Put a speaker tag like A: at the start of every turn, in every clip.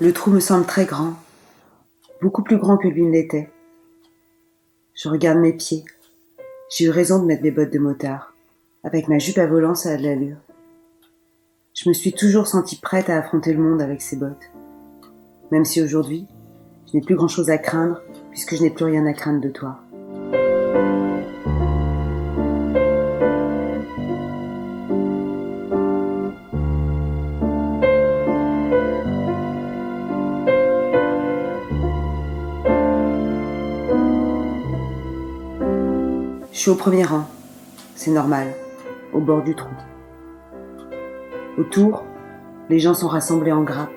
A: Le trou me semble très grand, beaucoup plus grand que lui ne l'était. Je regarde mes pieds. J'ai eu raison de mettre mes bottes de motard. Avec ma jupe à volant, ça a de l'allure. Je me suis toujours sentie prête à affronter le monde avec ces bottes. Même si aujourd'hui, je n'ai plus grand-chose à craindre, puisque je n'ai plus rien à craindre de toi. Je suis au premier rang, c'est normal, au bord du trou. Autour, les gens sont rassemblés en grappes.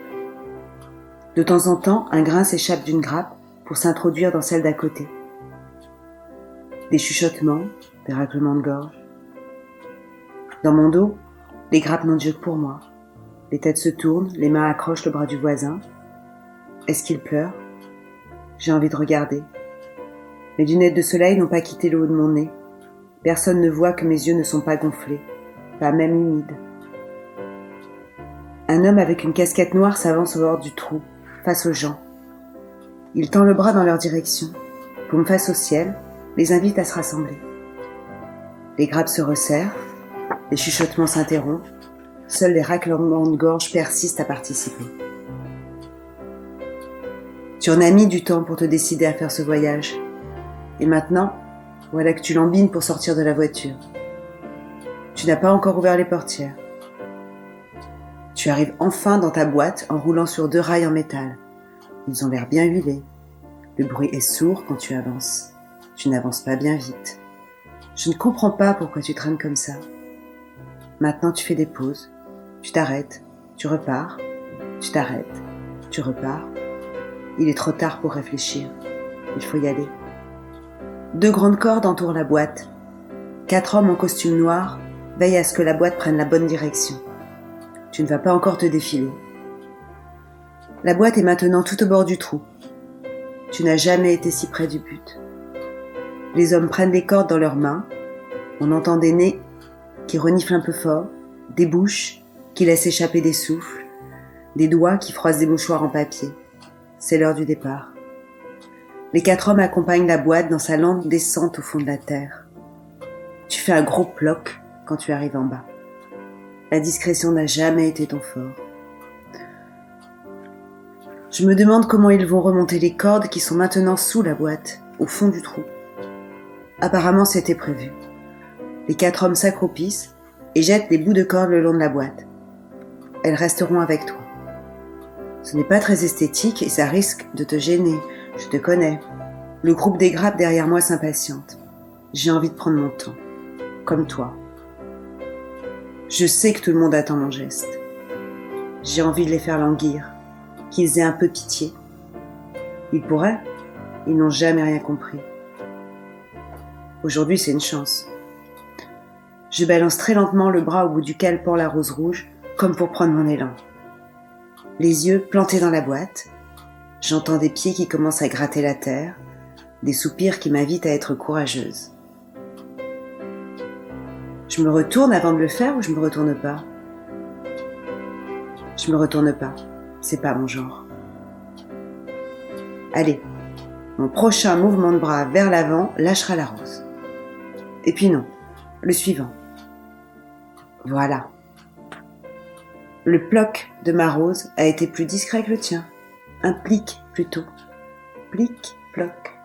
A: De temps en temps, un grain s'échappe d'une grappe pour s'introduire dans celle d'à côté. Des chuchotements, des raclements de gorge. Dans mon dos, les grappes n'ont Dieu que pour moi. Les têtes se tournent, les mains accrochent le bras du voisin. Est-ce qu'il pleure ? J'ai envie de regarder. Mes lunettes de soleil n'ont pas quitté le haut de mon nez. Personne ne voit que mes yeux ne sont pas gonflés, pas même humides. Un homme avec une casquette noire s'avance au bord du trou, face aux gens. Il tend le bras dans leur direction, paume face au ciel, les invite à se rassembler. Les grappes se resserrent, les chuchotements s'interrompent, seuls les raclements de gorge persistent à participer. Tu en as mis du temps pour te décider à faire ce voyage. Et maintenant, voilà que tu lambines pour sortir de la voiture. Tu n'as pas encore ouvert les portières. Tu arrives enfin dans ta boîte en roulant sur 2 rails en métal. Ils ont l'air bien huilés. Le bruit est sourd quand tu avances. Tu n'avances pas bien vite. Je ne comprends pas pourquoi tu traînes comme ça. Maintenant, tu fais des pauses. Tu t'arrêtes. Tu repars. Tu t'arrêtes. Tu repars. Il est trop tard pour réfléchir. Il faut y aller. 2 grandes cordes entourent la boîte. 4 hommes en costume noir veillent à ce que la boîte prenne la bonne direction. Tu ne vas pas encore te défiler. La boîte est maintenant tout au bord du trou. Tu n'as jamais été si près du but. Les hommes prennent les cordes dans leurs mains. On entend des nez qui reniflent un peu fort, des bouches qui laissent échapper des souffles, des doigts qui froissent des mouchoirs en papier. C'est l'heure du départ. Les 4 hommes accompagnent la boîte dans sa lente descente au fond de la terre. Tu fais un gros ploc quand tu arrives en bas. La discrétion n'a jamais été ton fort. Je me demande comment ils vont remonter les cordes qui sont maintenant sous la boîte, au fond du trou. Apparemment, c'était prévu. Les 4 hommes s'accroupissent et jettent des bouts de corde le long de la boîte. Elles resteront avec toi. Ce n'est pas très esthétique et ça risque de te gêner. Je te connais. Le groupe des grappes derrière moi s'impatiente. J'ai envie de prendre mon temps. Comme toi. Je sais que tout le monde attend mon geste. J'ai envie de les faire languir. Qu'ils aient un peu pitié. Ils pourraient. Ils n'ont jamais rien compris. Aujourd'hui, c'est une chance. Je balance très lentement le bras au bout duquel pend la rose rouge, comme pour prendre mon élan. Les yeux plantés dans la boîte, j'entends des pieds qui commencent à gratter la terre, des soupirs qui m'invitent à être courageuse. Je me retourne avant de le faire ou je me retourne pas ? Je me retourne pas, c'est pas mon genre. Allez, mon prochain mouvement de bras vers l'avant lâchera la rose. Et puis non, le suivant. Voilà. Le ploc de ma rose a été plus discret que le tien. Un plic plutôt. Plic, ploc.